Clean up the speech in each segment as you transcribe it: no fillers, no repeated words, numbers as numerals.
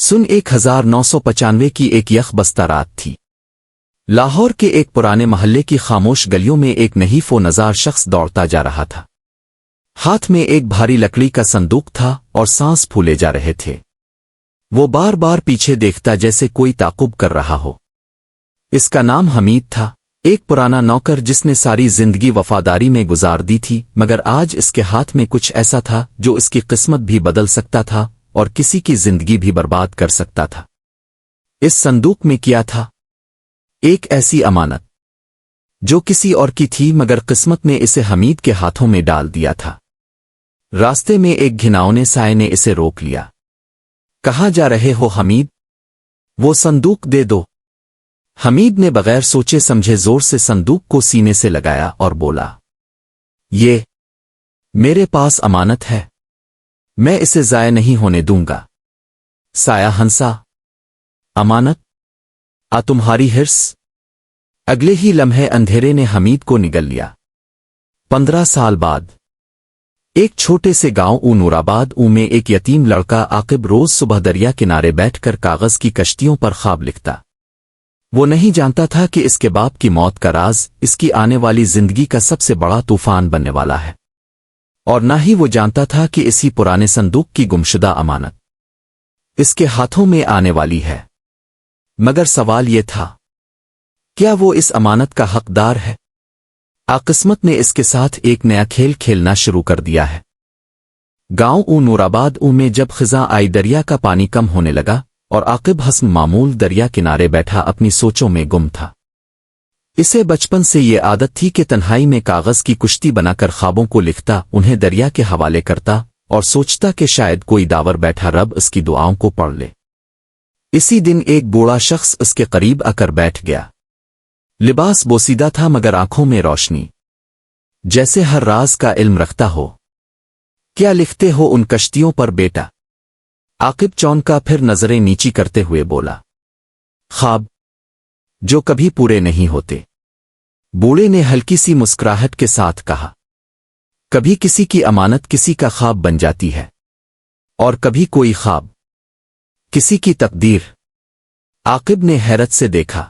सुन 1995 की एक यख बस्ता रात थी। लाहौर के एक पुराने महल्ले की खामोश गलियों में एक नहीफ व नज़ार शख्स दौड़ता जा रहा था। हाथ में एक भारी लकड़ी का संदूक था और सांस फूले जा रहे थे। वो बार बार पीछे देखता जैसे कोई ताक़ुब कर रहा हो। इसका नाम हमीद था, एक पुराना नौकर जिसने सारी जिंदगी वफादारी में गुजार दी थी, मगर आज इसके हाथ में कुछ ऐसा था जो इसकी किस्मत भी बदल सकता था और किसी की जिंदगी भी बर्बाद कर सकता था। इस संदूक में क्या था? एक ऐसी अमानत जो किसी और की थी, मगर किस्मत ने इसे हमीद के हाथों में डाल दिया था। रास्ते में एक घिनौने साए ने इसे रोक लिया। कहाँ जा रहे हो हमीद? वो संदूक दे दो। हमीद ने बगैर सोचे समझे जोर से संदूक को सीने से लगाया और बोला, ये मेरे पास अमानत है, मैं इसे ज़ाया नहीं होने दूंगा। साया हंसा, अमानत? आ तुम्हारी हिर्स? अगले ही लम्हे अंधेरे ने हमीद को निगल लिया। 15 साल बाद एक छोटे से गांव नूराबाद में एक यतीम लड़का आकिब रोज सुबह दरिया किनारे बैठकर कागज की कश्तियों पर ख्वाब लिखता। वो नहीं जानता था कि इसके बाप की मौत का राज इसकी आने वाली जिंदगी का सबसे बड़ा तूफान बनने वाला है, और ना ही वो जानता था कि इसी पुराने संदूक की गुमशुदा अमानत इसके हाथों में आने वाली है। मगर सवाल ये था, क्या वो इस अमानत का हकदार है? किस्मत ने इसके साथ एक नया खेल खेलना शुरू कर दिया है। गांव नूराबाद में जब खिज़ां आई, दरिया का पानी कम होने लगा और आकिब हस्न मामूल दरिया किनारे बैठा अपनी सोचों में गुम था। इसे बचपन से ये आदत थी कि तन्हाई में कागज की कुश्ती बनाकर ख्वाबों को लिखता, उन्हें दरिया के हवाले करता और सोचता कि शायद कोई दावर बैठा रब इसकी दुआओं को पढ़ ले। इसी दिन एक बूढ़ा शख्स इसके करीब आकर बैठ गया। लिबास बोसीदा था मगर आंखों में रोशनी, जैसे हर राज का इल्म रखता हो। क्या लिखते हो उन कश्तियों पर बेटा? आकिब चौंका, फिर नजरें नीची करते हुए बोला, ख्वाब जो कभी पूरे नहीं होते। बूढ़े ने हल्की सी मुस्कुराहट के साथ कहा, कभी किसी की अमानत किसी का ख्वाब बन जाती है, और कभी कोई ख्वाब किसी की तकदीर। आकिब ने हैरत से देखा,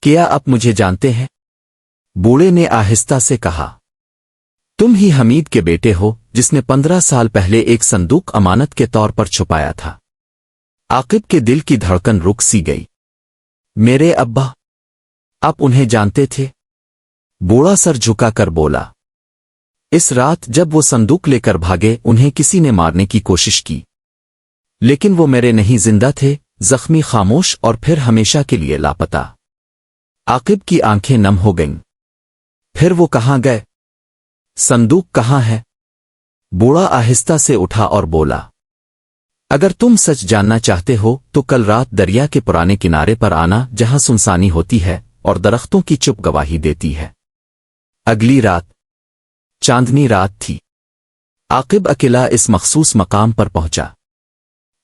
क्या आप मुझे जानते हैं? बूढ़े ने आहिस्ता से कहा, तुम ही हमीद के बेटे हो जिसने 15 साल पहले एक संदूक अमानत के तौर पर छुपाया था। आकिब के दिल की धड़कन रुक सी गई। मेरे अब्बा? आप उन्हें जानते थे? बूढ़ा सर झुकाकर बोला, इस रात जब वो संदूक लेकर भागे उन्हें किसी ने मारने की कोशिश की, लेकिन वो मेरे नहीं, जिंदा थे, जख्मी, खामोश और फिर हमेशा के लिए लापता। आकिब की आंखें नम हो गईं। फिर वो कहाँ गए? संदूक कहाँ है? बूढ़ा आहिस्ता से उठा और बोला, अगर तुम सच जानना चाहते हो तो कल रात दरिया के पुराने किनारे पर आना, जहां सुनसानी होती है और दरख्तों की चुप गवाही देती है। अगली रात चांदनी रात थी। आकिब अकेला इस मखसूस मकाम पर पहुंचा।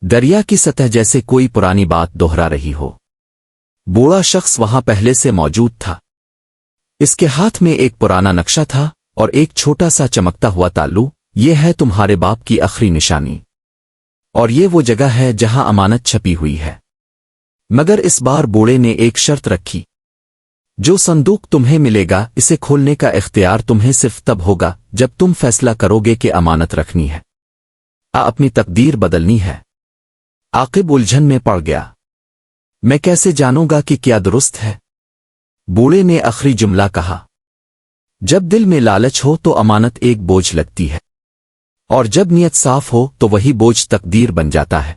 दरिया की सतह जैसे कोई पुरानी बात दोहरा रही हो। बूढ़ा शख्स वहां पहले से मौजूद था। इसके हाथ में एक पुराना नक्शा था और एक छोटा सा चमकता हुआ ताल्लू। ये है तुम्हारे बाप की आखिरी निशानी, और ये वो जगह है जहां अमानत छपी हुई है। मगर इस बार बूढ़े ने एक शर्त रखी, जो संदूक तुम्हें मिलेगा इसे खोलने का इख्तियार तुम्हें सिर्फ तब होगा जब तुम फैसला करोगे कि अमानत रखनी है, अपनी तकदीर बदलनी है। आकिब उलझन में पड़ गया। मैं कैसे जानूंगा कि क्या दुरुस्त है? बूढ़े ने आखिरी जुमला कहा, जब दिल में लालच हो तो अमानत एक बोझ लगती है, और जब नीयत साफ हो तो वही बोझ तकदीर बन जाता है।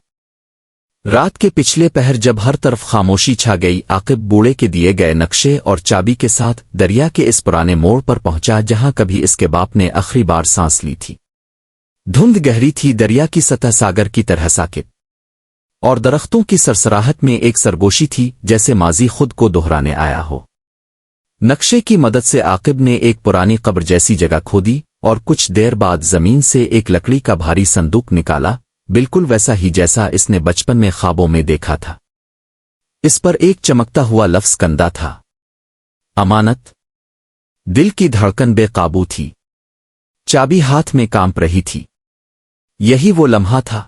रात के पिछले पहर जब हर तरफ खामोशी छा गई, आकिब बूढ़े के दिए गए नक्शे और चाबी के साथ दरिया के इस पुराने मोड़ पर पहुंचा जहां कभी इसके बाप ने आखिरी बार सांस ली थी। धुंध गहरी थी, दरिया की सतह सागर की तरह साकित, और दरख्तों की सरसराहट में एक सरगोशी थी जैसे माजी खुद को दोहराने आया हो। नक्शे की मदद से आकिब ने एक पुरानी कब्र जैसी जगह खोदी और कुछ देर बाद जमीन से एक लकड़ी का भारी संदूक निकाला, बिल्कुल वैसा ही जैसा इसने बचपन में ख्वाबों में देखा था। इस पर एक चमकता हुआ लफ्ज कंदा था, अमानत। दिल की धड़कन बेकाबू थी, चाबी हाथ में कांप रही थी। यही वो लम्हा था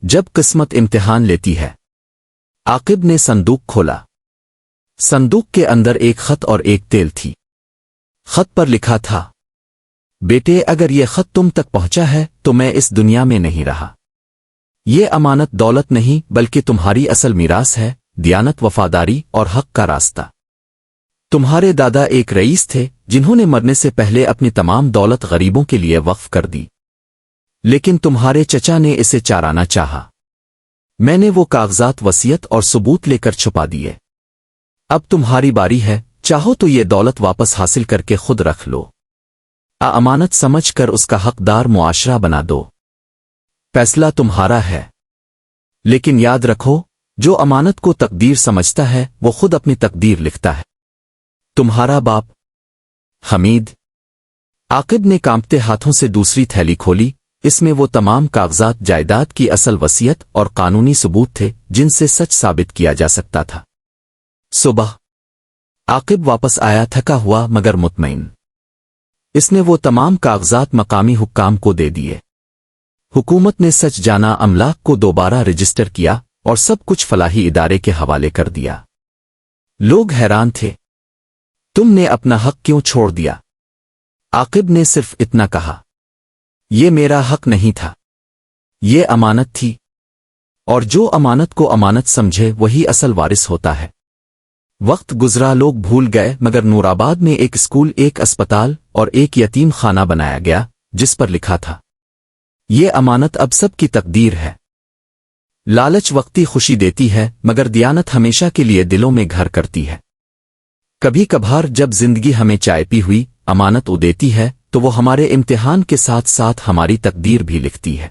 जब किस्मत इम्तिहान लेती है। आकिब ने संदूक खोला। संदूक के अंदर एक खत और एक तेल थी। खत पर लिखा था, बेटे अगर ये खत तुम तक पहुंचा है तो मैं इस दुनिया में नहीं रहा। ये अमानत दौलत नहीं बल्कि तुम्हारी असल मीरास है, दियानत, वफादारी और हक का रास्ता। तुम्हारे दादा एक रईस थे जिन्होंने मरने से पहले अपनी तमाम दौलत गरीबों के लिए वक्फ कर दी, लेकिन तुम्हारे चचा ने इसे चाराना चाहा। मैंने वो कागजात, वसीयत और सबूत लेकर छुपा दिए। अब तुम्हारी बारी है, चाहो तो ये दौलत वापस हासिल करके खुद रख लो, अमानत समझ कर उसका हकदार मुआशरा बना दो। फैसला तुम्हारा है, लेकिन याद रखो, जो अमानत को तकदीर समझता है वो खुद अपनी तकदीर लिखता है। तुम्हारा बाप हमीद। आकिब ने कांपते हाथों से दूसरी थैली खोली। इसमें वो तमाम कागजात, जायदाद की असल वसीयत और कानूनी सबूत थे जिनसे सच साबित किया जा सकता था। सुबह आकिब वापस आया, थका हुआ मगर मुतमईन। इसने वो तमाम कागजात मकामी हुक्काम को दे दिए। हुकूमत ने सच जाना अमलाक को दोबारा रजिस्टर किया और सब कुछ फलाही इदारे के हवाले कर दिया। लोग हैरान थे, तुमने अपना हक क्यों छोड़ दिया? आकिब ने सिर्फ इतना कहा, ये मेरा हक नहीं था, ये अमानत थी, और जो अमानत को अमानत समझे वही असल वारिस होता है। वक्त गुजरा, लोग भूल गए, मगर नूराबाद में एक स्कूल, एक अस्पताल और एक यतीम खाना बनाया गया जिस पर लिखा था, ये अमानत अब सब की तकदीर है। लालच वक्ती खुशी देती है मगर दियानत हमेशा के लिए दिलों में घर करती है। कभी कभार जब जिंदगी हमें चाय पी हुई अमानत देती है तो वो हमारे इम्तिहान के साथ साथ हमारी तकदीर भी लिखती है।